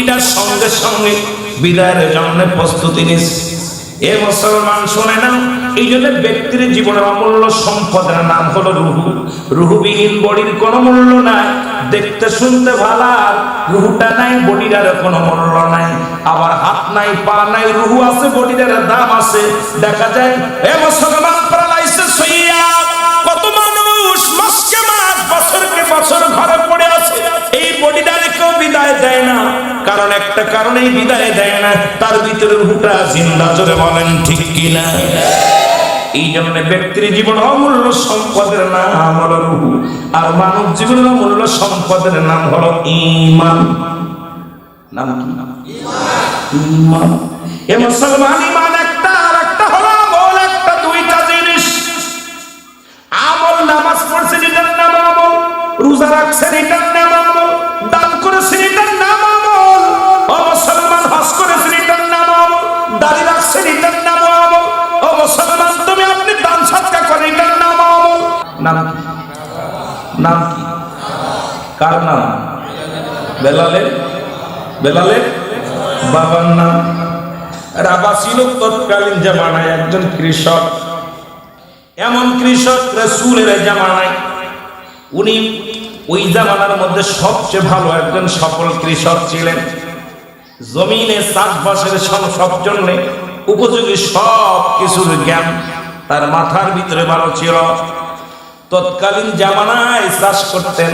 এটার সঙ্গে সঙ্গে বিদায়ের জন্য প্রস্তুতি নিচ্ছে। এ মুসলমান শুনে না, এই জন্য ব্যক্তির জীবনের অমূল্য সম্পদের নাম হলো রুহু। রুহুবিহীন বডির কোনো মূল্য নাই। দেখতে শুনতে ভালো, রুহুটা নাই, বডির আর কোনো মূল্য নাই। আবার হাত নাই, পা নাই, রুহু আছে, বডির দাম আছে। দেখা যায় এ মুসলমান প্যারালাইসিস হইয়া কত মানুষ মাসকে মাস, বছরকে বছর ঘরে পড়ে আছে। এই বডিটারে কেউ বিদায় দেয় না, কারণ একটা কারণেই বিদায় দেয় না, তার ভিতরে রুহুটা জিন্দা। জোরে বলেন ঠিক কিনা? এই জন্য ব্যক্তির জীবন অমূল্য সম্পদের নাম হলো রুহু, আর মানব জীবনের অমূল্য সম্পদের নাম হলো ঈমান। নাম কি? ঈমান। এ মুসলমান, ঈমান একটা, আর একটা হলো আমল। একটা দুইটা জিনিস। আমল, নামাজ পড়ছেন এটার নাম আমল, রোজা রাখছেন এটার নাম আমল, দান করেছেন এটার নাম আমল, ও মুসলমান হজ করেছেন এটার নাম আমল, দাড়ি রাখছেন এটার নাম আমল, ও মুসলমান তুমি আপনি দান সদকা করেন এটার নাম আমল। নাম কি? নাম কি? কার নাম? বেলালের বাবার নাম। রাবা ছিল তৎকালীন জামানায় একজন কৃষক। এমন কৃষক রাসূলের জামানায়, উনি ওই জামানার মধ্যে সবচেয়ে ভালো একজন সফল কৃষক ছিলেন। জমিনে চাষবাসের সব জন্য উপযোগী সব কিছুর জ্ঞান তার মাথার ভিতরে ভালো ছিল। তৎকালীন জামানায় চাষ করতেন,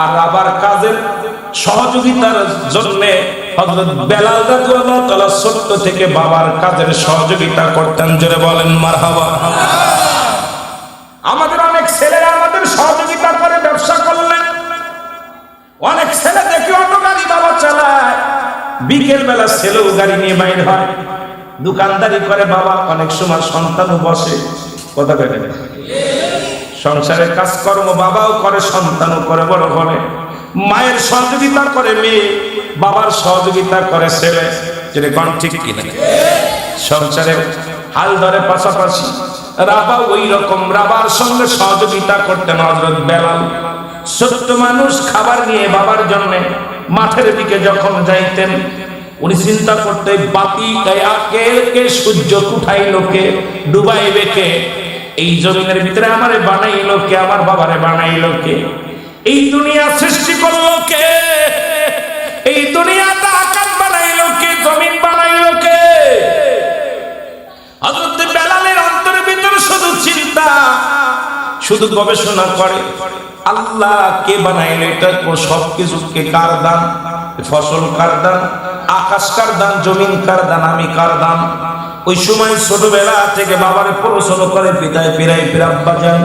আর আবার কাজের সহযোগিতার জন্য হযরত বেলাল রাদিয়াল্লাহু তাআলা ছোট্ট থেকে বাবার কাজের সহযোগিতা করতেন। জোরে বলেন মারহাবা। আমাদের অনেক ছেলেরা আমাদের সহযোগিতা করে ব্যবসা করলেন। অনেক ছেলে দেখি অটো গাড়ি বাবা চালায়, বিকেল বেলা ছেলেও গাড়ি নিয়ে বাইর হয়, দোকানদারি করে বাবা। অনেক সময় সন্তানও বসে, কথা বলে সংসারের কাজকর্ম বাবাও করে, সন্তানও করে, বড় করে। মায়ের সহযোগিতা করে মেয়ে, বাবার সহযোগিতা করে ছেলে। যেটা কোন ঠিক কিনা? সংসারে হাল ধরে পাশাপাশি। রাবা ওই রকম, রাবার সঙ্গে সহযোগিতা করতেন হযরত বেলাল। ছোট্ট মানুষ খাবার নিয়ে বাবার জন্য মাঠের দিকে যখন যাইতেন, উনি চিন্তা করতেন বাতি কে সূর্য উঠাইলো কে, ডুবাইবে কে, এই জমিনের ভিতরে আমারে বানাইলো কে, আমার বাবারে বানাইলো কে, এই দুনিয়া সৃষ্টি করলো কে, এই দুনিয়াটা আকাশ বানাইলো কে, জমিন বানাইলো কে। হযরত বেলালের অন্তরের ভিতরে শুধু চিন্তা, শুধু গবেষণা করে আল্লাহ কে বানাইলো, এটা সবকিছু কে, কার দান, ফসল কার দান, আকাশ কার দান, জমিন কার দান, আমি কার দান। ওই সময় ছোটবেলা থেকে বাবারে প্রশ্ন করে পিতায় পিরাই পিরাব্বা যান,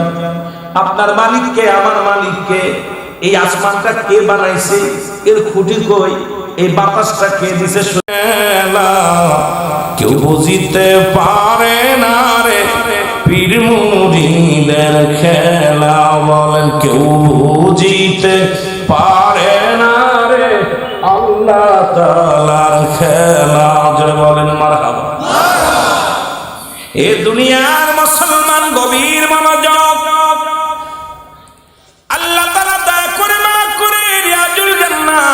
আপনার মালিককে, আমার মালিককে, এই আসমানটা কে বানাইছে, এর খুঁটি কই, এই বাতাসটা কে দিছে। কেউ বুঝিতে পারে না রে পীর মুরিদের খেলা, বলেন কেউ বুঝিতে পারে না রে আল্লাহ তাআলার খেলা। জোরে বলেন মারহাবা। এ দুনিয়ার মুসলমান গভীর মনোযোগ। আল্লাহ তাআলা দয়া করে মাফ করে রিয়াজুল জান্নাহ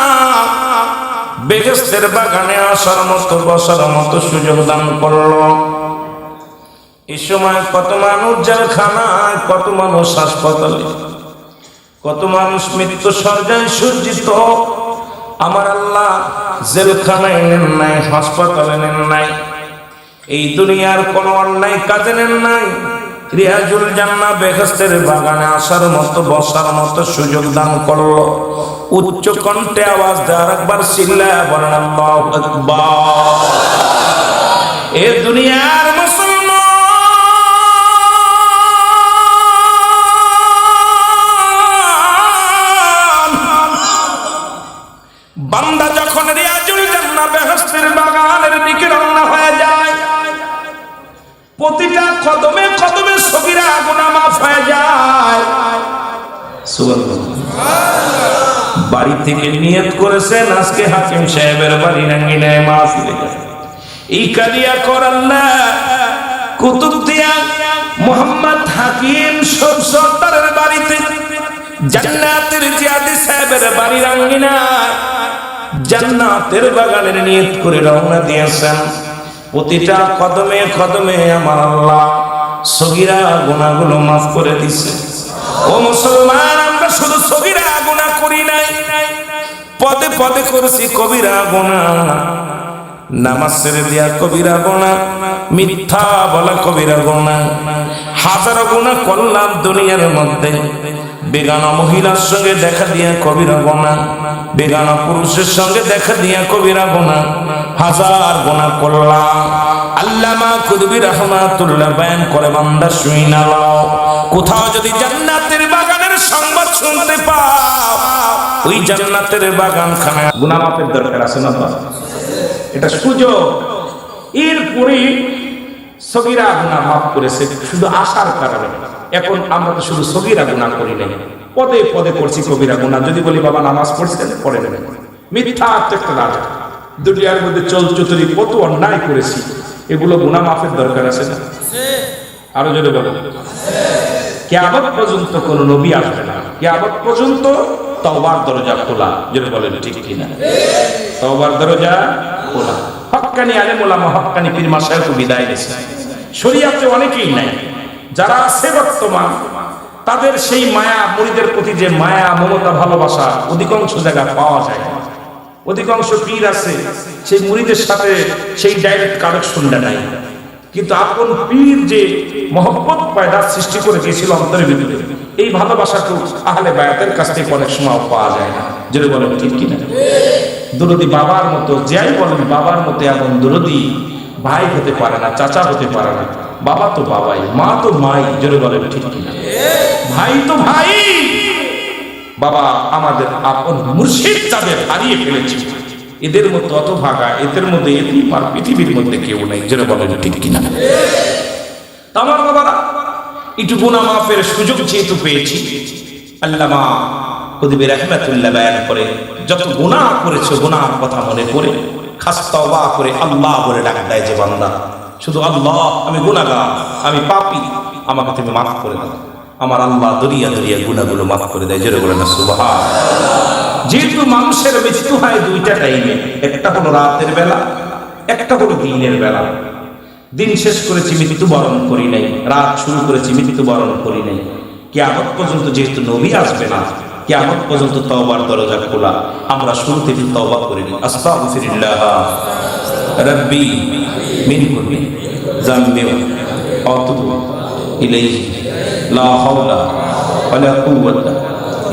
বেহেশতের বাগানে আসার মতো, বসার মতো সুযোগ দান করলো। এই সময় কত মানুষ জেলখানায়, কত মানুষ হাসপাতালে, কত মানুষ মৃত্যু সজ্জায় সজ্জিত। আমার আল্লাহ জেলখানায় নেন নাই, হাসপাতালে নেন নাই, এই দুনিয়ার কোন অন্যায় কাজে নেন নাই। রিয়াজুল জান্নাহ বেহেশতের বাগানে আসার মতো, বসার মতো সুযোগ দান করলো। উচ্চ কণ্ঠে আওয়াজ দেওয়ার একবার চিল্লায়া বলেন আল্লাহু আকবার। এ দুনিয়ার বান্দা যখন রিয়াজুল জান্নাহ বেহেশতের বাগানের দিকে রওনা হয়ে যায়, প্রতিটা কদমে কদমে সগীরা গুনাহ মাফ হয়ে যায়। সুবহানাল্লাহ। বাড়ি থেকে নিয়ত করেছেন আজকে হাকিম সাহেবের বাড়ি রাঙ্গিনায় মাহফিলে যাবেন। এই কালিয়া করাল্লাহ কুতুবদিয়া মোহাম্মদ হাকিম সরদারের বাড়িতে, জান্নাতের জিয়াদি সাহেবের বাড়ি রাঙ্গিনায় জান্নাতের বাগানের নিয়ত করে রওনা দিয়েছেন। প্রতিটা কদমে কদমে আমার আল্লাহ সগীরা গুনাহগুলো মাফ করে দিয়েছে। ও মুসলমান, আমরা শুধু সগীরা গুনাহ করি নাই, পদে পদে করেছি কবিরা গুনাহ। নামাজ ছেড়ে দিয়া কবিরা গুনাহ, মিথ্যা বলা কবিরা গুনাহ, হাজারো গুনাহ করলাম দুনিয়ার মধ্যে। বেগানা মহিলার সঙ্গে দেখা দিয়া কবিরা গুনাহ, বেগানা পুরুষের সঙ্গে দেখা দিয়া কবিরা গুনাহ, হাজার গুনাহ করলাম। আল্লামা কুতুবী রাহমাতুল্লাহ বয়ান করে, বান্দা শুই না লাও, কোথাও যদি জান্নাতের বাগানের সংবাদ শুনতে পাও, ওই জান্নাতের বাগানখানে গুনাহ মাফের দরকার আছে না? এটা সুযোগ। এরপরে সগীরা গুনাহ মাফ করেছে শুধু আশার কারণে। এখন আমরা তো শুধু সগীরা গুনাহ করি নাই, পদে পদে করছি কবিরা গুনাহ। যদি বলি বাবা নামাজ পড়ছেন, পড়ে নেবেন। মিথ্যা একটা রাজা, দুনিয়ার মধ্যে চলচতুরি কত অন্যায় করেছি, এগুলো গুনাহ মাফের দরকার আছে না? আরো জোরে বলেন। কিয়ামত পর্যন্ত কোন নবী আসবে না, কিয়ামত পর্যন্ত তওবার দরজা খোলা। জোরে বলেন ঠিক কিনা? তওবার দরজা খোলা। হক্কানি আলেম ওলামা, হক্কানি পীর মাশায়েখ বিদায় নিয়েছে। শরীয়তে অনেকেই নাই, যারা আছে বর্তমান তাদের সেই মায়া, মুরিদের প্রতি যে মায়া মমতা ভালোবাসা অধিকাংশ জায়গায় পাওয়া যায় না। অধিকাংশ পীর আছে, সেই মুরিদের সাথে সেই ডাইরেক্ট কানেকশনটা নাই, কিন্তু আপন পীর যে মহব্বত পয়দা সৃষ্টি করে দিয়েছিল অন্তরের ভিতরে, এই ভালোবাসাকে আহলে বায়াতের কাছ থেকে অনেক সময় পাওয়া যায় না। যেটা বলেন ঠিক কিনা? দরদি বাবার মতো, যাই বলেন বাবার মতো এমন দরদি ভাই হতে পারে না, চাচা হতে পারে না। বাবা তো বাবাই, মা তো মাই। যেটা বলেন ঠিক কিনা? ভাই তো ভাই। বাবা আমাদের আপন মুর্শিদ, যাদের হারিয়ে ফেলেছে, এদের মতো অত ভাগা, এদের মধ্যে এতিম আর পৃথিবীর মধ্যে কেউ নেই। যেটা বলেন ঠিক কিনা? আমার বাবারা, একটু গুনাহ মাফের সুযোগ যেহেতু পেয়েছি, আল্লামা কুতুবী রাহমাতুল্লাহ বয়ান করে, যত গুনাহ করেছে গুনাহর কথা মনে করে খাস তওবা করে আল্লাহ বলে ডাক দেয় যে বান্দা, শুধু আল্লাহ, আমি গুনাহগার, আমি পাপী, আমাকে তুমি মাফ করে দাও। আমার আল্লাহ দরিয়া দরিয়া গুনাহগুলো মাফ করে দেয়। জোরে বলেন না সুবহানাল্লাহ। যেহেতু মানুষের মৃত্যু হয় দুইটা টাইমে, একটা হলো রাতের বেলা, একটা হলো দিনের বেলা। দিন শেষ করেছি, মৃত্যুবরণ করি নাই, রাত শুরু করেছি, মৃত্যুবরণ করি নাই। কিয়ামত পর্যন্ত যেহেতু নবী আসবে না, কিয়ামত পর্যন্ত তওবার দরজা খোলা। আমরা শুরু থেকে তওবা করে নিই। আস্তাগফিরুল্লাহ রাব্বি মিন কুল্লি যামবিন ওয়া আতুবু ইলাইহি লা হাওলা ওয়ালা কুওয়াতা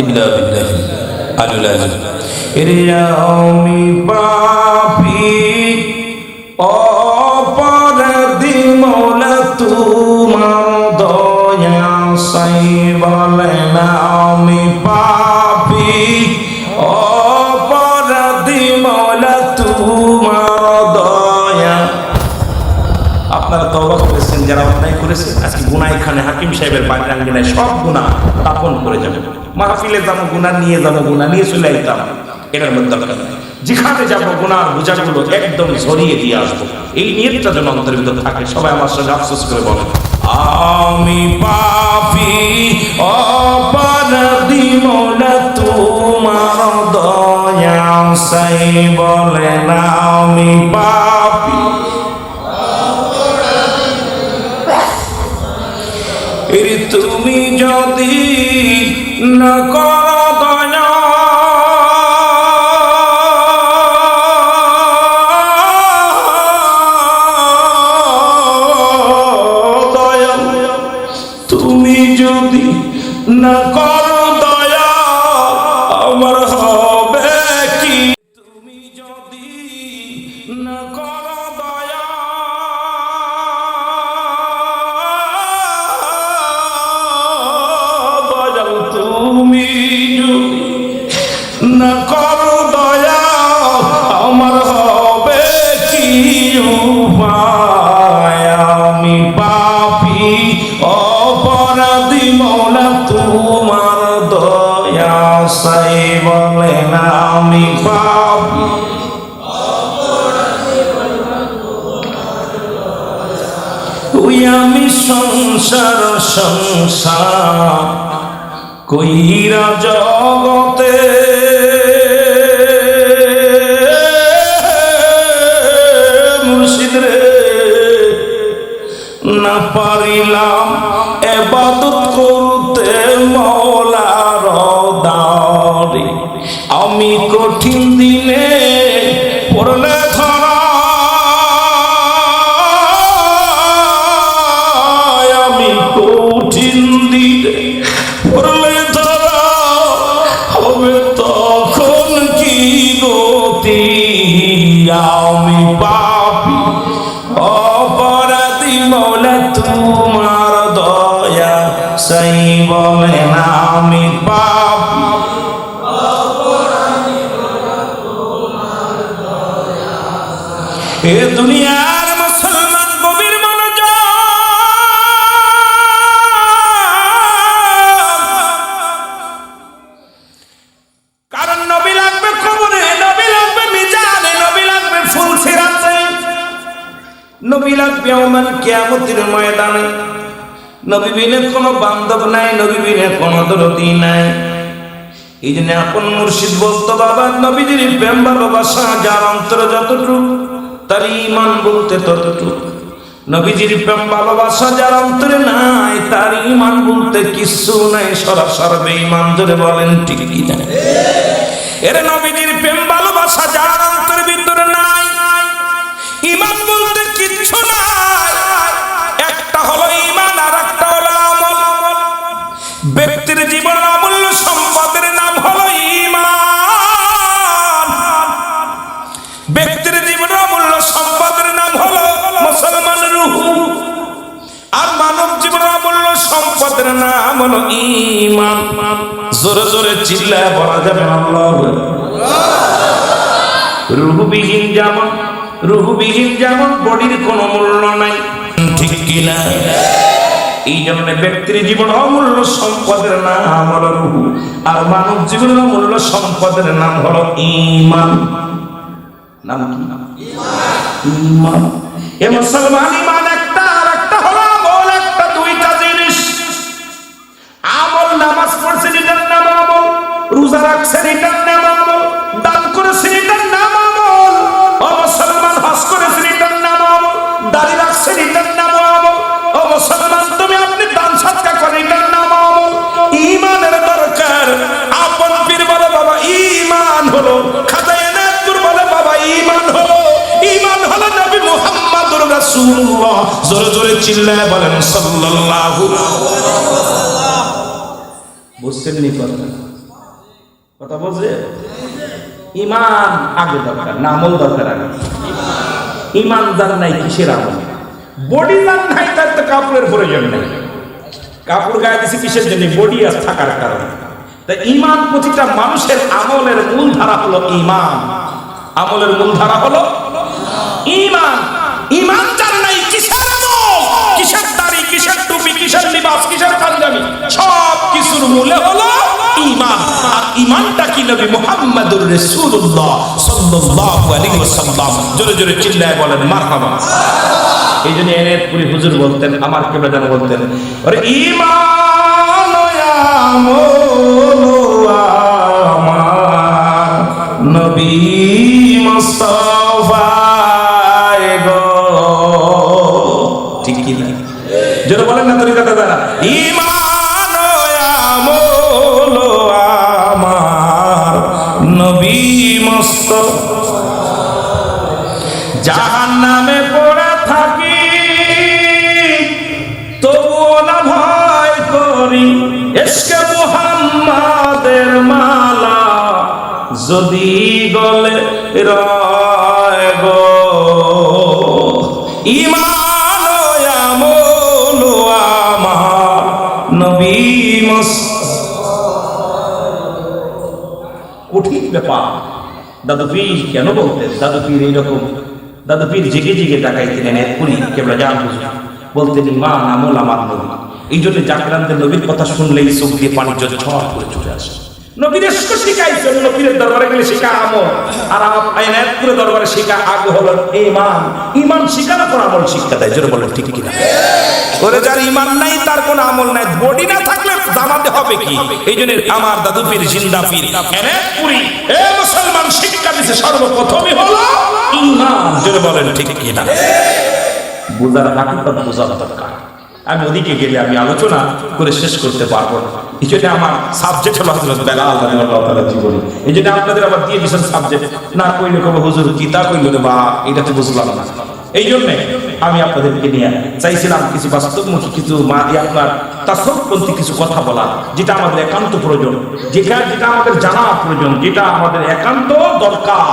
ইল্লা বিল্লাহি আলিল আযীম। এরে আমি পাপী অপরাধী, মওলা তোমার দয়া চাই, বলেন আমি পাপী অপরাধী, মওলা তোমার দয়া। আপনারা তওবা করেছেন, যারা অন্যায় করেছেন, আজকে গুনাহ খানে হাকিম সাহেবের বাড়ির আঙ্গিনায় সব গুনাহ দাফন করে যাবেন। মাহফিলে যাবো, গুনাহ নিয়ে যাবো, গুনাহ নিয়ে চলে আইতাম, এটার মধ্যে দরকার নেই। যেখানে যাবো গুনাহর বোঝাগুলো একদম ঝরিয়ে দিয়ে আসবো, এই নিয়তটা যেন অন্তরের ভিতর থাকে। সবাই আমার সঙ্গে আফসোস করে বলেন, আমি পাপী অপরাধী, মওলা তোমার দয়া চাই, বলেন আমি পাপী অপরাধী, তুমি যদি না করো দয়া, তুমি যদি না করো দয়া, আমার হবে কি? তুমি যদি না করো দয়া, দয়াল তুমি যদি না করো দয়া, আমার হবে কি উপায়? আমি পাপী অপরাধী, মওলা তোমার দয়া চাই, বলেন আমি পাপী ওই আমি সংসার সংসার কইরা জগতে পাইলাম ইবাদত করতে মওলার দারে। আমি কঠিন দিনে পড়লে ধরা, আমি কঠিন দিনে পড়লে ধরা, হবে তখন কি গতি। আমি পাপী অপরাধী মওলা তোমার দয়া সেই বলেন আমি পাপী এ দুনিয়ার মুসলমান গভীর মনোযোগ। কারণ নবী লাগবে কবরে, নবী লাগবে মিজানে, নবী লাগবে ফুলসিরাতে, নবী লাগবে ইয়াউমুল কিয়ামতের ময়দানে। নবী বিনে কোনো বান্ধব নাই, নবী বিনে কোনো দরদি নাই। এই জন্য আপন মুর্শিদ বলতো বাবা নবীজির প্রেম ভালোবাসা যার অন্তরে যতটুকু তার ঈমান বলতে ততটুকু। নবীজির প্রেম ভালোবাসা যার অন্তরে নাই তার ঈমান বলতে কিছু নাই, সরাসরি বেঈমান। জোরে বলেন ঠিক কি না? এর নবীজির প্রেম ভালোবাসা যার অন্তরের ভিতরে নাই ঈমান বলতে কিচ্ছু নাই। একটা হলো ঈমান আর একটা হলো আমল। ব্যক্তির জীবনের অমূল্য সম্পদের নাম হলো ঈমান। ব্যক্তির জীবনের অমূল্য সম্পদের নাম হলো মুসলমানের রূহ। আর মানব জীবনের অমূল্য সম্পদের নাম হলো ঈমান। জোরে জোরে চিল্লায় বলা যাবে আল্লাহু আকবার। রূহবিহীন যেমন বডির কোনো মূল্য নাই, ঠিক কি না? এই জন্য ব্যক্তির জীবন অমূল্য সম্পদের নাম হলো রূহ, আর মানব জীবনের অমূল্য সম্পদের নাম হলো ঈমান। নাম কি? ঈমান। এ মুসলমান ঈমান একটা, আর একটা হলো আমল। একটা দুইটা জিনিস। আমল নামাজ পড়ছেন এটার নাম আমল, রোজা রাখছেন এটার নাম আমল, দান করেছেন এটার নাম আমল, ও মুসলমান হজ করেছেন এটার নাম আমল, দাড়ি রাখছেন এটার নাম আমল, ও মুসলমান তুমি আপনি দান সাদকা করেন এটার নাম আমল। ঈমানের দরকার। আপন পীর বলে বাবা ঈমান হলো, খাজা এনায়েতপুর বলে বাবা ঈমান হলো, ঈমান হলো নবী মুহাম্মদুর রাসূলুল্লাহ। জোরে জোরে চিল্লায় বলেন সাল্লাল্লাহু আলাইহি ওয়াসাল্লাম। বুঝছেন নি কথা বলছে? ঈমান আগে দরকার না আমল দরকার আগে? ঈমান যার নাই কিসের আমল? বডি যার নাই তার তো কাপড়ের প্রয়োজন নেই। কাপড় গায়ে দিছি কিসের জন্য? বডি আর থাকার কারণে। তাই ঈমান প্রতিটা মানুষের আমলের মূল ধারা হলো ঈমান। আমলের মূল ধারা হলো ঈমান। ঈমান যার নাই কিসের আমল, কিসের দাড়ি, কিসের টুপি, কিসের লিবাস, কিসের পাঞ্জাবি, সব কিছুর মূলে হলো ঈমান। আর ঈমানটা কি? নবী মুহাম্মদুর রাসূলুল্লাহ সাল্লাল্লাহু আলাইহি ওয়াসাল্লাম। জোরে জোরে চিল্লায় বলেন মারহাবা। এই জন্য এনায়েতপুরি হুজুর বলতেন, আমার কেবলা জান বলতেন, আরে ঈমান আমল আমার নবী মুস্তাফা গো। ঠিক কি না? জোরে বলেন না তরিকা দাদা। ঈমান আমল আমার নবী মুস্তাফা। জাহান্নামে পড়ে থাকি তবুও না ভয় করি, ইশকে মুহাম্মাদের মালা যদি গলে রয় গো। ঈমান আমল আমার নবী মুস্তাফা। কঠিন ব্যাপার। দাদু পীর কেন বলতেন? দাদু পীর এইরকম, দাদু পীর জেগে জেগে ডাকাইতেন এনায়েতপুরি কেবলা জান হুজুর বলতেন ঈমান আমল আমার নবী। এই জন্য জাকরানদের নবীর কথা শুনলেই চোখ দিয়ে পানি ঝরঝর করে চলে আসে। নবীর এসকে শিখাইছেন, নবীর দরবারে গেলে শেখা আমল, আর এনায়েতপুরের দরবারে শেখা আগে হলো ঈমান। ঈমান শিখানোর পর আমল শিক্ষা দেয়। জোরে বলেন ঠিক কি না? ওরে যার ঈমান নাই তার কোনো আমল নাই। বডি না থাকলে জামাতে হবে কি? এই জন্য আমার দাদু পীর জিন্দা পীর এনায়েতপুরি এ মুসলমান শিক্ষা দিছে সর্বপ্রথমই হলো ঈমান। জোরে বলেন ঠিক কি না? বুঝার হাকিকত বোঝা দরকার। আমি ওদিকে গেলে আমি আলোচনা করে শেষ করতে পারবো না। এই জন্য আমার সাবজেক্ট হলো হযরত বেলাল রাদিয়াল্লাহু তাআলা জীবনী। এই জন্য আপনাদের আবার দিয়ে দিয়েছেন সাবজেক্ট, না কইলে কবে হুজুর কি তা কইল বা এটা তো বুঝলাম না। এই জন্য আমি আপনাদেরকে নিয়ে চাইছিলাম কিছু বাস্তবমুখী কিছু আপনার তাসব্বুপন্থী কিছু কথা বলা, যেটা আমাদের একান্ত প্রয়োজন, যেটা আমাদের জানা প্রয়োজন, যেটা আমাদের একান্ত দরকার,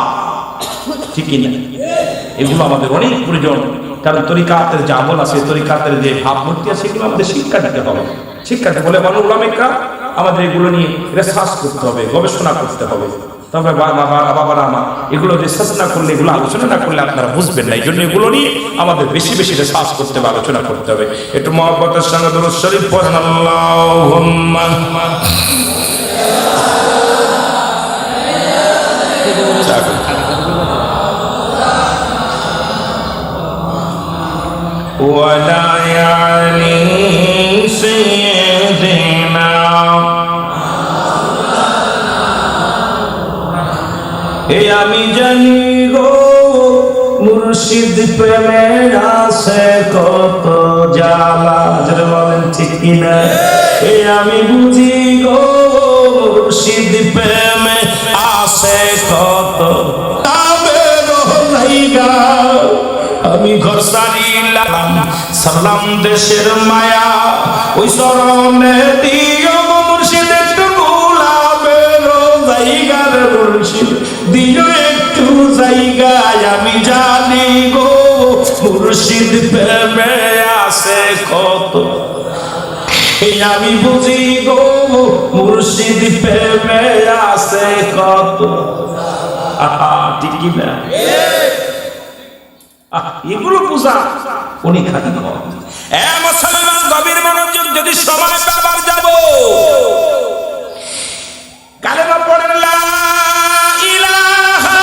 ঠিক কিনা? এগুলো আমাদের অনেক প্রয়োজন। কারণ তরিকাতের যে আমল আছে, তরিকাতের যে ভাবমূর্তি আছে, সেগুলো আমাদের শিক্ষা দিতে হবে। শিক্ষা দিতে বলে উলামায়ে আমাদের এগুলো নিয়ে রিসার্চ করতে হবে, গবেষণা করতে হবে। তবে বাবারা আমার এগুলো রিসার্চ না করলে, এগুলো আলোচনা না করলে আপনারা বুঝবেন না। এই জন্য এগুলো নিয়ে আমাদের বেশি বেশি রিসার্চ করতে হবে, আলোচনা করতে হবে। একটু মহব্বতের সঙ্গে দুরূদ শরীফ পড়েন, আল্লাহুম্মা ওয়ালা ইয়ালি সাইয়্যিদিনা এ আমি জানি গো মুর্শিদ প্রেমের আছে কত জ্বালা, যারা বলেন ঠিক কিনা? এ আমি বুঝি গো মুর্শিদ প্রেমে আছে কত লাইগা, আমি ঘর সারিলাম সালাম দেশের মায়া, ওই শরণে দিও মুর্শিদ একটু গোলাপের জায়গার, মুর্শিদ দিও একটু জায়গায়, আমি জানি গো মুর্শিদ প্রেমে আছে কত, আমি বুঝি গো মুর্শিদ প্রেমে আছে কত। ঠিক কিনা? এগুলো বুঝা উনি খালি মুসলমান গভীর মনোযোগ, যদি সময় পাবার যাব কালেমা পড়েন লা ইলাহা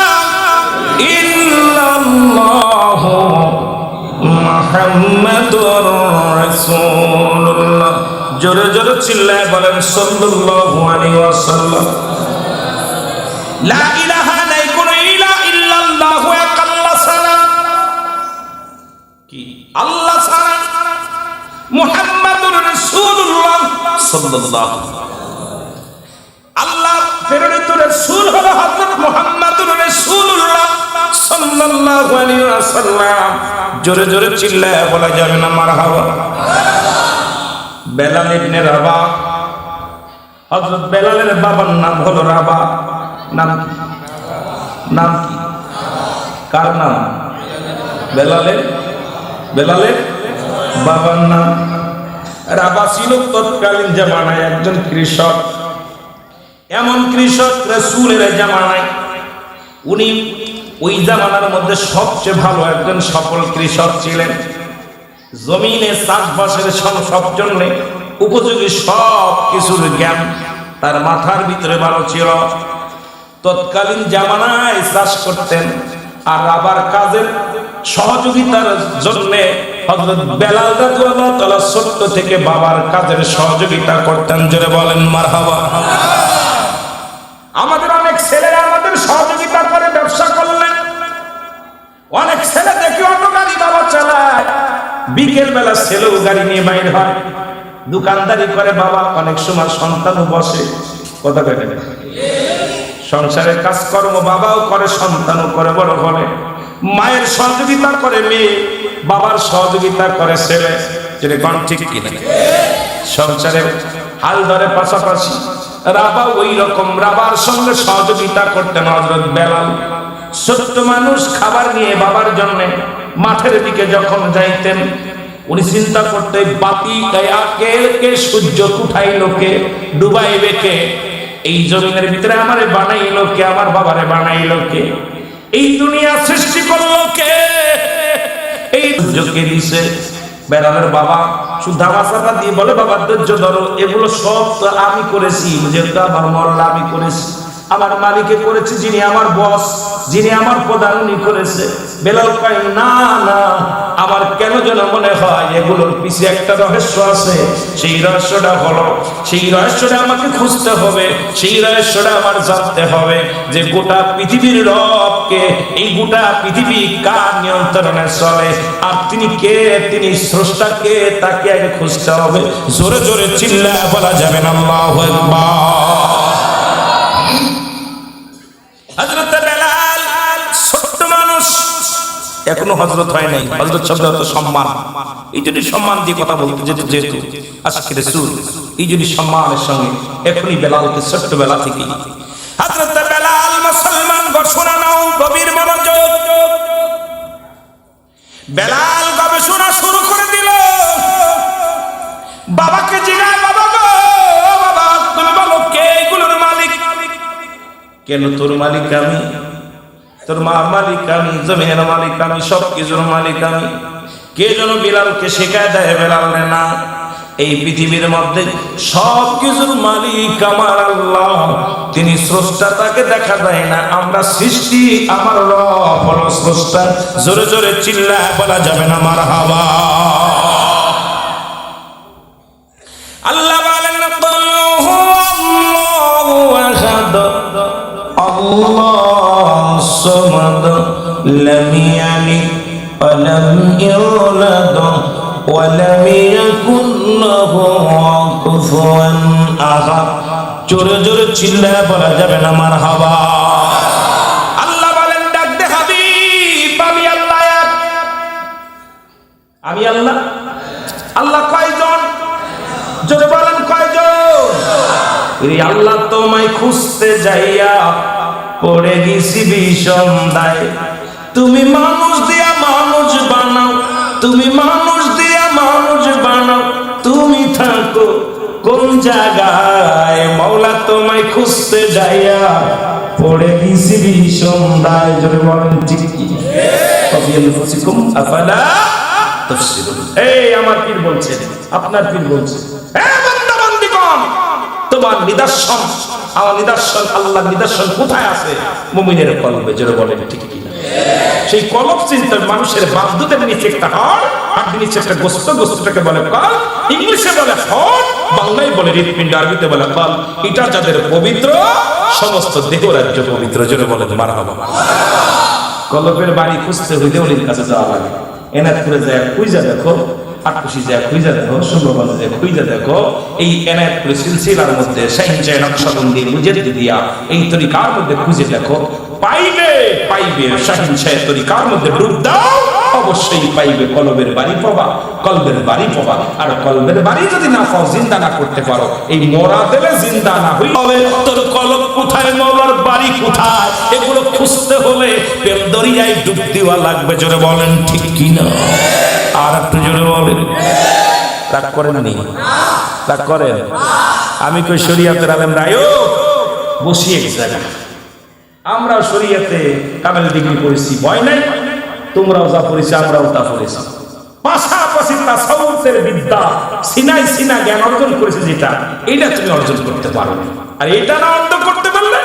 ইল্লাল্লাহ মুহাম্মাদুর রাসূলুল্লাহ, জোরে জোরে চিল্লায় বলেন সাল্লাল্লাহু আলাইহি ওয়াসাল্লাম। লা ইলাহা নাই কোন ইলাহা ইল্লাল্লাহ, এক আল্লাহ ছাড়া, কি আল্লাহ ছাড়া, মুহাম্মাদুর রাসূলুল্লাহ সাল্লাল্লাহু, আল্লাহ প্রেরিত রাসূল হলো হযরত মুহাম্মাদুর রাসূলুল্লাহ সাল্লাল্লাহু আলাইহি ওয়াসাল্লাম। জোরে জোরে চিল্লায় বলা যাবে না মারহাবা? বেলাল ইবনে রাবাহ, হযরত বেলালের বাবার নাম হলো রাবাহ। নাম কি? নাম কি? কার নাম? বেলালের বাবার নাম রাবাহ ছিল তৎকালীন জামানায় একজন কৃষক। এমন কৃষক রাসূলের জামানায়, উনি ওই জামানার মধ্যে সবচেয়ে ভালো একজন সফল কৃষক ছিলেন। জমিনে চাষবাসের সব জন্য উপযোগী সব কিছুর জ্ঞান তার মাথার ভিতরে ভালো ছিল। তৎকালীন জামানায় চাষ করতেন, আর আবার কাজের সহযোগিতার জন্য হযরত বেলাল রাদিয়াল্লাহু তাআলা ছোট্ট থেকে বাবার কাজের সহযোগিতা করতেন। জোরে বলেন মারহাবা। আমাদের অনেক ছেলেরা আমাদের সহযোগিতা করে ব্যবসা করলেন, অনেক ছেলে দেখি অটো গাড়ি বাবা চালায়, বিকেল বেলা ছেলেও গাড়ি নিয়ে বাইর হয়, দোকানদারি করে বাবা, অনেক সময় সন্তানও বসে, কথা কেটে সংসারের কাজকর্ম বাবাও করে, সন্তানও করে, বড় হলে মায়ের সহযোগিতা করে মেয়ে, বাবার সহযোগিতা করে ছেলে। যেটা কোন ঠিক কিনা? সংসারের হাল ধরে পাশাপাশি রাবা ওই রকম রাবার সঙ্গে সহযোগিতা করতেন হযরত বেলাল। ছোট্ট মানুষ খাবার নিয়ে বাবার জন্য মাঠের দিকে যখন যাইতেন, উনি চিন্তা করতেন বাতি কে সূর্য উঠাইলো কে, ডুবাইবে কে, এই জমিনের ভিতরে আমারে বানাইলো কে, আমার বাবারে বানাইলো কে, এই দুনিয়া সৃষ্টি করলো কে, এই সূর্যকে দিছে। বেলালের বাবা সুদ্ধা ভাষাটা দিয়ে বলে, বাবা ধৈর্য ধরো, এগুলো সব তো আমি করেছি, যেহেতু আমার মরলা আমি করেছি, আমার মালিকে করেছে, যিনি আমার বস, যিনি আমার প্রধান, উনি করেছে। বেলাল কয় না না, আমার কেন যেন মনে হয় এগুলোর পিছনে একটা রহস্য আছে। সেই রহস্যটা হলো, সেই রহস্যটা আমাকে খুঁজতে হবে, সেই রহস্যটা আমার জানতে হবে যে গোটা পৃথিবীর রবকে, এই গোটা পৃথিবী কার নিয়ন্ত্রণে চলে, আর তিনি কে, তিনি স্রষ্টা কে, তাকে আগে খুঁজতে হবে। জোরে জোরে চিল্লায় বলা যাবে না আল্লাহু আকবার। হযরত বেলাল ছোট্ট মানুষ, এখনো হযরত হয় নাই। হযরত শব্দ অর্থ সম্মান, এই জন্য সম্মান দিয়ে কথা বলতে যেহেতু আজকে রাসূল, এই জন্য সম্মানের সঙ্গে এখনই বেলালকে ছোট্টবেলা থেকে হযরত বেলাল মুসলমান ঘোষণা নাও, গভীর মনোযোগ। বেলাল গবেষণা শুরু করে দিল। বাবাকে জিজ্ঞাসা, বাবা গো, বাবা তুমি বলো কে এগুলোর মালিক? কেন তোর মালিক আমি, তোর মার মালিক আমি, জমিনের মালিক আমি, সব কিছুর মালিক আমি। কে যেন বিলালকে শেখায় দেয়, বেলাল না, এই পৃথিবীর মধ্যে সব কিছুর মালিক আমার আল্লাহ, তিনি স্রষ্টা, তাকে দেখা যায় না, আমরা সৃষ্টি, আমার রব হলো স্রষ্টা। জোরে জোরে চিল্লায় বলা যাবে না মারহাবা। আল্লাহ বলেন আল্লাহু সামাদ লাম ইয়ালিদ ওয়া লাম ইউলাদ ওয়া লাম ইয়াকুল লাহু কুফুয়ান আহাদ। জোরে জোরে চিল্লায় বলা যাবে না মারহাবা। আল্লাহ বলেন ডাক দে হাবিব, আমি আল্লাহ এক, আমি আল্লাহ। আল্লাহ কয়জন? জোরে বলেন কয়জন? এই আল্লাহ তোমায় খুঁজতে যাইয়া পড়ে গেছি বিষম দায়। তুমি মানুষ দিয়া মানুষ বানাও, তুমি মানুষ দিয়া মানুষ বানাও, তুমি থাকো কোন জায়গায়? মাওলা তোমায় খুঁজতে যাইয়া পড়ে গেছি বিষম দায়। জোরে বলেন ঠিক কি? ফাবিয়ানফুসিকুম আফালা তাফসিরুন। এই আমার পীর বলছেন, আপনার পীর বলছেন, তোমার নিদর্শন, আমার নিদর্শন, আল্লাহর নিদর্শন কোথায় আছে? মুমিনের কলবে। জোরে বলেন ঠিক কিনা? সেই কলব চিন্তা মানুষের বাধ্যদের নিচে একটা হাড়, আর নিচে একটা গোস্ত, গোস্তটাকে বলে কল, ইংলিশে বলে হার্ট, বাংলায় বলে হৃৎপিণ্ড, আরবিতে বলে কল। এটা যাদের পবিত্র, সমস্ত দেহ রাজ্য পবিত্র। জোরে বলেন মারহাবা। কলবের বাড়ি খুঁজতে হইলে ওলির কাছে যাওয়া লাগে। এনায়তপুরে যায় খুঁজা দেখো, আটকুশি যায় খুঁজা দেখো, সুন্দরবনে যায় খুঁজা দেখো, এই এনায়তপুরে সিলসিলার মধ্যে শাহিনশাহ নকশবন্দি মুজাদ্দিদ দিয়া এই তরিকার মধ্যে খুঁজে দেখো, পাইবে পাইবে। শাহিনশাহ তরিকার মধ্যে ডুব দাও, অবশ্যই পাইবে। কলবের বাড়ি পাবা, কলবের বাড়ি পাবা। আর কলবের বাড়ি যদি না পাও, জিন্দা না করতে পারো, এই মরা দেবে জিন্দা না হইবে। তোর কলব কোথায়, মৌলার বাড়ি কোথায়, এগুলো খুঁজতে হলে প্রেম দরিয়ায় ডুব দেওয়া লাগবে। জোরে বলেন ঠিক কিনা? আর একটু জোরে বলেন। রাগ করেন নি? রাগ করেন? আমি কই শরীয়তের আলেম রায়ও বসিয়ে গেছে। আমরা শরীয়তে কামেল ডিগ্রি করেছি, ভয় নাই। তোমরাও যা পড়েছি আমরাও তা পড়েছি। পাশাপাশি তাসাউফের বিদ্যা, সিনাই সিনা জ্ঞান অর্জন করেছে, যেটা এটা তুমি অর্জন করতে পারো না। আর এটা না অর্জন করতে পারলে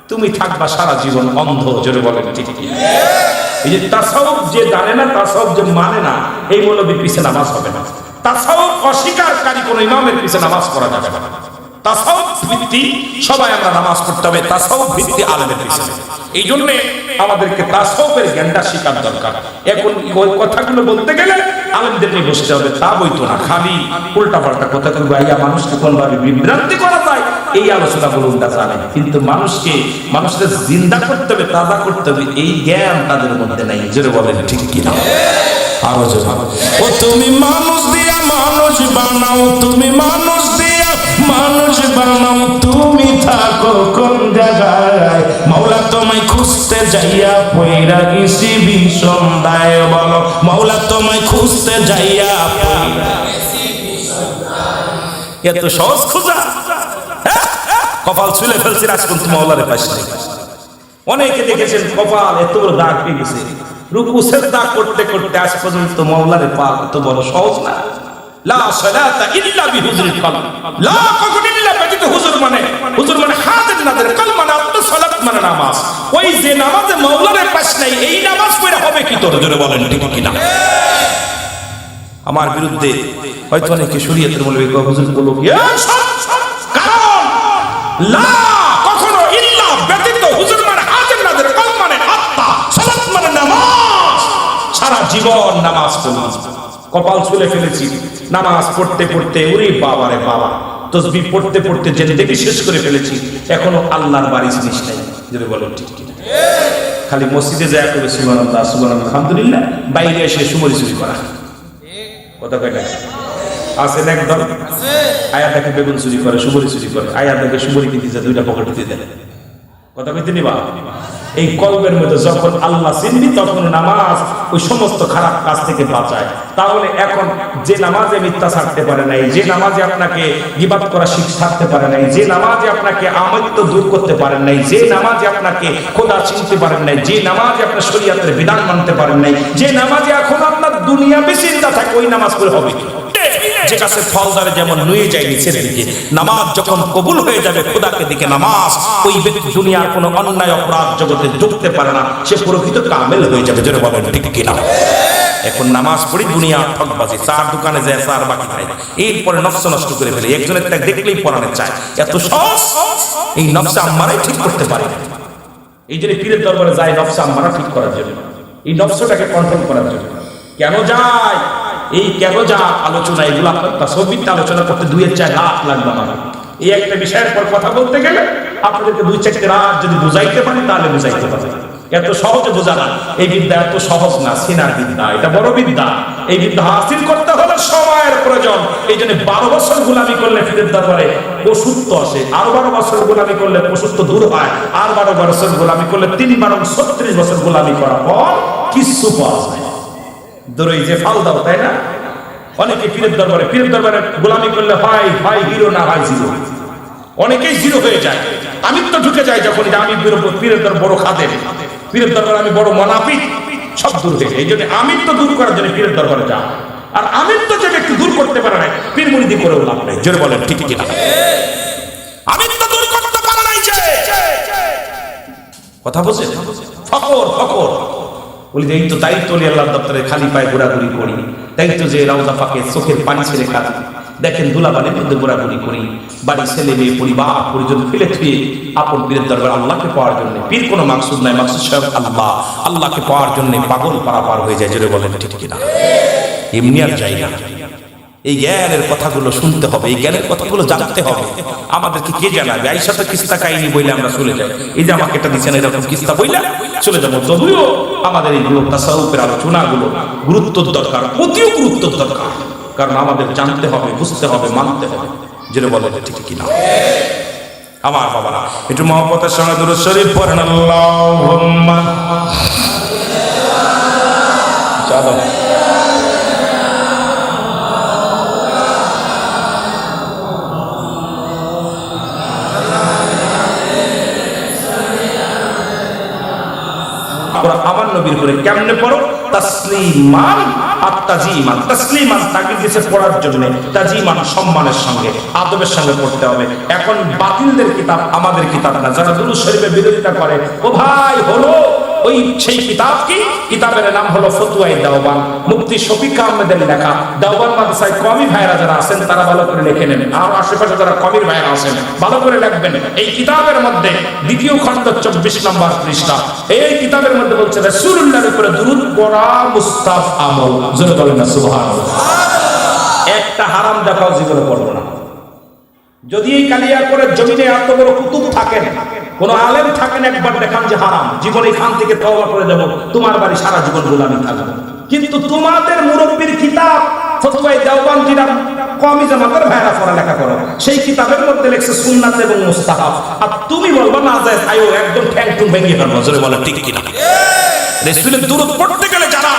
তুমি থাকবা সারা জীবন অন্ধ। জোরে বলেন ঠিক কি? এই যে তাসাউফ যে জানে না, তাসাউফ যে মানে না, এই মৌলবীর পিছে নামাজ হবে না। তাসাউফ অস্বীকারী কোন ইমামের পিছে নামাজ পড়া যাবে না। তাসাউফ ভিত্তি সবাই আমরা নামাজ পড়তে হবে, তাসাউফ ভিত্তি আলেমের পিছনে। এই জন্য আমাদেরকে তাসাউফের জ্ঞানটা শেখার দরকার। এখন ওই কথাগুলো বলতে গেলে আলেমদের নিয়ে বসতে হবে, তা বইতো না। খালি উল্টা পাল্টা কথা বলবো, আইয়া মানুষকে কোনভাবে বিভ্রান্তি করা যায়, এই আলোচনাগুলো উল্টা জানে। কিন্তু মানুষদের জিন্দা করতে হবে, তাজা করতে হবে, এই জ্ঞান তাদের মধ্যে নাই। জোরে বলেন ঠিক কিনা? আরো জোরে। ও তুমি মানুষ দিয়া মানুষ বানাও, তুমি মানুষ দিয়া মানুষ বানাও, তুমি থাকো কোন জায়গায়? মাওলা তোমায় খুঁজতে যাইয়া পয়রা গেছি বিষম দায়। বলো, মাওলা তোমায় খুঁজতে যাইয়া পয়রা গেছি বিষম দায়। এত সহজ খোঁজা? কপাল ছুলে ফেলছি, আজ কিন্তু মাওলারে পাইছি। অনেকে দেখেছেন কপাল এত বড় দাগ পেয়ে গেছে, রুকু সিজদা করতে করতে আজ পর্যন্ত মাওলারে পাওয়া এত বড় সহজ না। লা সালাতা ইল্লা বিহুজুরিল কলব, লা কখন ইল্লা ব্যতীত হুজুর মানে হাজির নাদের কাল মানে আপনার সালাত মানে নামাজ। ওই যে নামাজে মাওলানা পাস নাই এই নামাজ পড়ে হবে কি তোর? জোরে বলেন ঠিক কিনা? আমার বিরুদ্ধে হয়তো অনেকে শরীয়তের মৌলবি হুজুর বলো কি, কারণ লা কখনো ইল্লা ব্যতীত হুজুর মানে হাজির নাদের কাল মানে আত্মা সালাত মানে নামাজ। সারা জীবন নামাজ পড়ি, কপাল ছুলে ফেলেছি নামাজ পড়তে পড়তে, ওরে বাবা রে বাবা, তসবিহ পড়তে পড়তে জিন্দেগি শেষ করে ফেলেছি, এখনো আল্লাহর বাড়ি জিনিস নাই। যদি বলেন ঠিক কিনা? খালি মসজিদে যায় করে সুবহানাল্লাহ সুবহানাল্লাহ আলহামদুলিল্লাহ, বাইরে এসে সুমরি চুরি করা। কথা কয়টা আছে না? একদম আয়া দেখে বেগুন চুরি করে, সুমরি চুরি করে, আয়া দেখে সুমরি কিনতে যায়, দুইটা পকেটে দিয়ে দেয়। কথা কইতে নিবা? এই কলবের মধ্যে যখন আল্লাহ চিনবি তখন নামাজ ওই সমস্ত খারাপ কাজ থেকে বাঁচায়। তাহলে এখন যে নামাজে মিথ্যা ছাড়তে পারে নাই, যে নামাজে আপনাকে গীবাত করা শিখ ছাড়তে পারে নাই, যে নামাজে আপনাকে আমৃত্য দূর করতে পারেন নাই, যে নামাজে আপনাকে খোদা চিনতে পারেন নাই, যে নামাজে আপনার শরীয়তের বিধান মানতে পারেন নাই, যে নামাজে এখন আপনার দুনিয়া চিন্তা থাকে, ওই নামাজ পড়ে হবে কি? যে কাছে ফল ধরে যেমন নুয়ে যায় নিচের দিকে, নামাজ যখন কবুল হয়ে যাবে খোদাকে দিকে নামাজ, ওই ব্যক্তি দুনিয়ার কোনো অন্যায় অপরাধ জগতে ঢুকতে পারে না, সে প্রকৃত কামেল হয়ে যাবে। জোরে বলেন ঠিক কিনা? এখন নামাজ পড়ি দুনিয়া ঠকবাজি, চার দোকানে যায় চার বাকি খাই, এরপরে নফস নষ্ট করে ফেলে, একজনের ত্যাগ দেখলেই পড়ানো চায়, এত সহজ এই নফসে আম্মারাই ঠিক করতে পারে। এই জন্য পীরের দরবারে যায় নফসে আম্মারা ঠিক করার জন্য, এই নফসটাকে কন্ট্রোল করার জন্য। কেন যায়? এই কেন যা আলোচনা, এগুলো আপনার তাসবিহতে আলোচনা করতে 2-4 রাত লাগবে আমার। এই একটা বিষয়ের পর কথা বলতে গেলে আপনাদেরকে 2-4 রাত যদি বুঝাইতে পারি তাহলে বুঝাইতে পারবে। এত সহজে বোঝা না, এই বিদ্যা এত সহজ না, সিনার বিদ্যা, এটা বড় বিদ্যা। এই বিদ্যা হাসিল করতে হলে সময়ের প্রয়োজন। এই জন্য 12 বছর গোলামি করলে পীরের দরবারে পশুত্ব আসে, আর 12 বছর গোলামি করলে পশুত্ব দূর হয়, আর 12 বছর গোলামি করলে 3-36 বছর গোলামি করার পর কিছু পাওয়া যায়। দরই যে ফাল দাও, তাই না? অনেকে পীরের দরবারে গোলামি করলে হয় হিরো না হয় জিরো। অনেকেই জিরো হয়ে যায়, আমি তো ঢুকে যাই যখন আমি পীরের দরবার বড় খাদেম, পীরের দরবারে আমি বড় মুনাফিক, সব দূর হয়ে যায়। এই জন্য আমির তো দূর করার জন্য পীরের দরবারে যা, আর আমির তো যে ব্যক্তি দূর করতে পারে না, পীর মুরিদি করেও লাভ নেই। জোরে বলেন ঠিক কিনা? আমির তো দূর করতে পারে নাই, যে কথা বলছে ফকর বলি, এই তো দায়িত্ব নিয়ে আল্লাহর দপ্তরে খালি পায়ে ঘোরাঘুরি করি, দায়িত্ব যে রওজা পাকে চোখের পানি ছেড়ে খালি, দেখেন ধুলাবালির মধ্যে ঘোরাঘুরি করি, বাড়ি ছেলে মেয়ে পরিবার পরিজন ফেলে থুয়ে আপন পীরের দরবার আল্লাহকে পাওয়ার জন্য। পীর কোনো মাকসুদ নাই, মাকসুদ সব আল্লাহ। আল্লাহকে পাওয়ার জন্য পাগল পারাপার হয়ে যায়। জোরে বলেন ঠিক কিনা? এমনি আর যাই না। এই জ্ঞানের কথাগুলো শুনতে হবে, এই জ্ঞানের কথাগুলো জানতে হবে। আমাদেরকে কে জানাবে? আইসা তো কিস্তা কাহিনী বইলে আমরা চলে যাই, এই যে আমাকে এটা দিচ্ছেন এরকম কিস্তা বইলে চলে যাবো। তবুও আমাদের এইগুলো তাসাউফের আলোচনাগুলো গুরুত্ব দরকার, অতিও গুরুত্ব দরকার, কারণ আমাদের জানতে হবে, বুঝতে হবে, মানতে হবে। যেটা বলে ঠিক কিনা? আমার বাবারা একটু মহব্বতের সঙ্গে দুরূদ শরীফ পড়েন। আল্লাহুম্মা চলো আমার নবীর করে কেমনে পড়ো? তাসলিমান আত-তাজিমান, তাসলিমান তাকে দিয়েছে পড়ার জন্য, তাজিমান সম্মানের সঙ্গে, আদবের সঙ্গে পড়তে হবে। এখন বাতিলদের কিতাব আমাদের কিতাব না, যারা দুরূদ শরীফের বিরোধিতা করে, ও ভাই হলো ওই সেই কিতাব কি? কিতাবের নাম হলো ফতুয়ায়ে দেওবান, মুফতি শফিক আহমেদের লেখা। দেওবান মাদ্রাসায় কমি ভাইরা যারা আছেন তারা ভালো করে লিখে নেন, আর আশেপাশে যারা কমির ভাইরা আছেন ভালো করে লিখবেন। এই কিতাবের মধ্যে 2য় খণ্ড 24 নম্বর পৃষ্ঠা, এই কিতাবের মধ্যে বলছে রাসূলুল্লাহর উপরে দুরূদ পড়া মুস্তাহাব আমল। জোরে বলেন না সুবহানাল্লাহ। একটা হারাম দেখাও জীবনে পড়বো না। যদি এই কালিয়াকৈরের জমিনে এত বড় কুতুব থাকেন, কোন আলেম থাকেন, একবার দেখান যে হারাম, জীবন এখান থেকে তওবা করে দেব, তোমার বাড়ি সারা জীবন গোলামি থাকবে। কিন্তু তোমাদের মুরব্বির কিতাব ফতোয়ায়ে দেওবান যেটা কওমি জামাতের ভাইরা পড়ালেখা করো, সেই কিতাবের মধ্যে লেখছে সুন্নাত এবং মুস্তাহাব, আর তুমি বলবা না যায়, আয়ো একদম ঠ্যাং টুং ভেঙে ফেলবো। জোরে বলে ঠিক কিনা? রাসূলের দুরূদ পড়তে গেলে যারা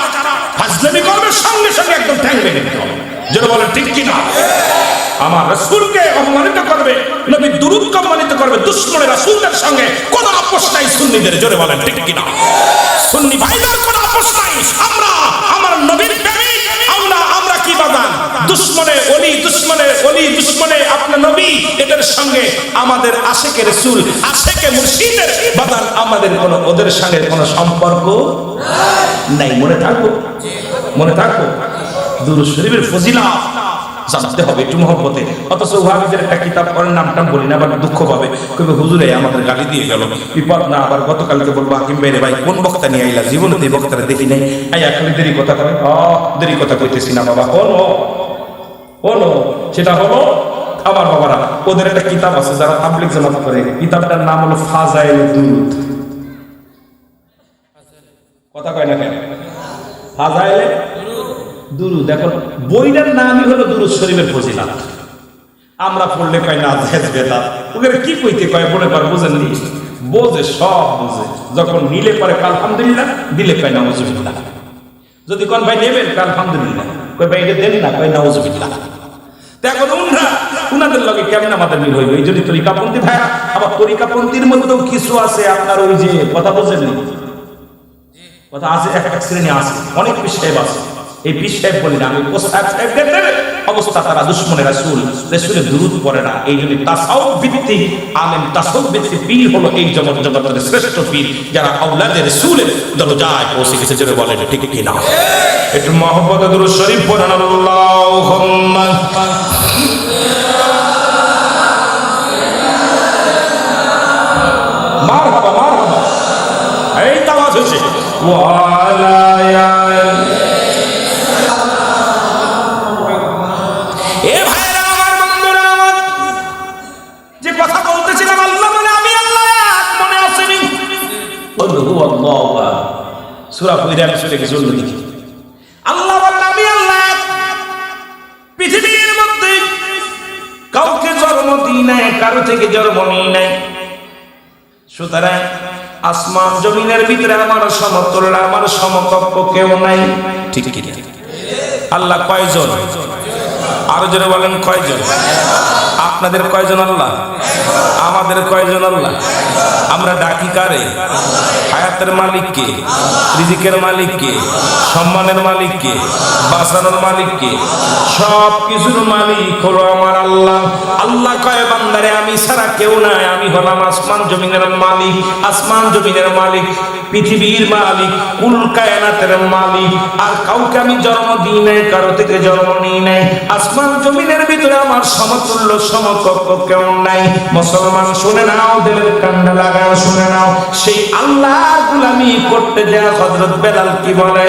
ফাজলামি করবে সঙ্গে সঙ্গে একদম ঠ্যাং ভেঙে দিতে হবে। জোরে বলে ঠিক কিনা? আমার রাসূলকে অপমানিত করবে, নবীর দুরূদকে অপমানিত করবে, দুশমনে রাসূলের সঙ্গে কোনো আপোষ নাই সুন্নিদের। জোরে বলেন ঠিক কিনা? সুন্নি ভাইদের কোনো আপোষ নাই। আমরা আমার নবীর প্রেমিক, আমরা কি বাগান দুশমনে ওলি অলি দুশ্মনে আপনার নবী, এদের সঙ্গে আমাদের আশেকের রাসূল আশেকে মুর্শিদের বাদান আমাদের কোনো ওদের সঙ্গে কোনো সম্পর্ক নাই। মনে থাকো, মনে থাকো, দুরূদ শরীফের ফজিলত জানতে হবে একটু মহব্বতে। অথচ ওয়াহাবিদের একটা কিতাব পড়ার নামটা বলি না, আবার দুঃখ পাবে, কবে হুজুরে আমাদের গালি দিয়ে গেল, বিপদ না। আবার গতকালকে বলবো হাকিম ভাই রে ভাই কোন বক্তা নিয়ে আইলা, জীবনে এই বক্তারা দেখি নাই, আই এখনই দেরি কথা কয়। দেরি কথা কইতেছি না বাবা, হলো সেটা হলো আমার বাবারা, ওদের একটা কিতাব আছে যারা তাবলীগ জামাত করে, কিতাবটার নাম হলো ফাজাইল দুরূদ। কথা কয় না কেন? ফাজাইল দুরূদ। এখন বইটার নামই হলো দুরূদ শরীফের ফজিলত। আমরা পড়লে কয় না জায়েজ বেদাত, ওদের কি কইতে কয় বলে পার বুঝেননি, বোঝে, সব বোঝে। যখন নিলে পরে আলহামদুলিল্লাহ, দিলে কয় নাউজুবিল্লাহ। যদি কোন ভাই নেবেন আলহামদুলিল্লাহ, কয় ভাই এটা দেন না, কয় নাউজুবিল্লাহ। এখন উনাদের লগে কেমন আমাদের মিল হইবে? এই যদি তরিকাপন্থী ভাইরা, আবার তরিকাপন্থীর মধ্যেও কিছু আছে আপনার ওই যে কথা বোঝেননি, কথা আছে, এক শ্রেণী আছে, অনেক পীর সাহেব আছে। এই পীর সাহেব বলি না আমি, সাহেবদের অবস্থা তারা দুশ্মনের রাসূলের দুরূদ পড়ে না। এই জন্য তাসাউফ ভিত্তিক আলেম, তাসাউফ ভিত্তিক পীর হলো এই জগতের শ্রেষ্ঠ পীর, যারা আওলাদের রাসূলের দরজায় পৌঁছে গেছে। জোরে বলেন ঠিক কি না? একটু মহব্বতে দুরূদ শরীফ পড়েন। আল্লাহুম্মা মারহাবা মারহাবা, এই তাওয়াজ হচ্ছে ওয়ালা ইয়া। এ ভাইরা আমার, বন্ধুরা আমার, যে কথা বলতেছিলাম আল্লাহ মানে আমি আল্লাহ এক, মনে আসেনি? বন্ধু আল্লাহ সূরা পয়রা চলে গেছে অন্যদিকে। আল্লাহ বললেন আমি আল্লাহ এক। পৃথিবীর মধ্যে কাউকে জন্ম দিই নাই, কারো থেকে জন্ম নিই নাই। সুতরাং আসমান জমিনের ভিতরে আমার সমতুল্য, আমার সমকক্ষ কেউ নাই। ঠিক কি? আল্লাহ কয়জন? আরো জোরে বলেন কয়জন? আপনাদের কয়জন আল্লাহ? আমাদের কয়জন আল্লাহ? আমরা ডাকি কারে? হায়াতের মালিক কে? রিজিকের মালিক কে? সম্মানের মালিক কে? বাঁচানোর মালিক কে? সব কিছুর মালিক হলো আমার আল্লাহ। আল্লাহ কয় বান্দারে আমি ছাড়া কেউ নাই, আমি হলাম আসমান জমিনের মালিক, আসমান জমিনের মালিক, পৃথিবীর মালিক, কুল কায়নাতের মালিক। আর কাউকে আমি জন্ম দিই নাই, কারো থেকে জন্ম নিই নাই। আসমান জমিনের ভিতরে আমার সমতুল্য সমকক্ষ কেউ নাই। মুসলমান শুনে নাও, দিলের কান্না লাগাও, শুনে নাও, সেই আল্লাহর গোলামি করতে দেয়া হযরত বেলাল কি বলে?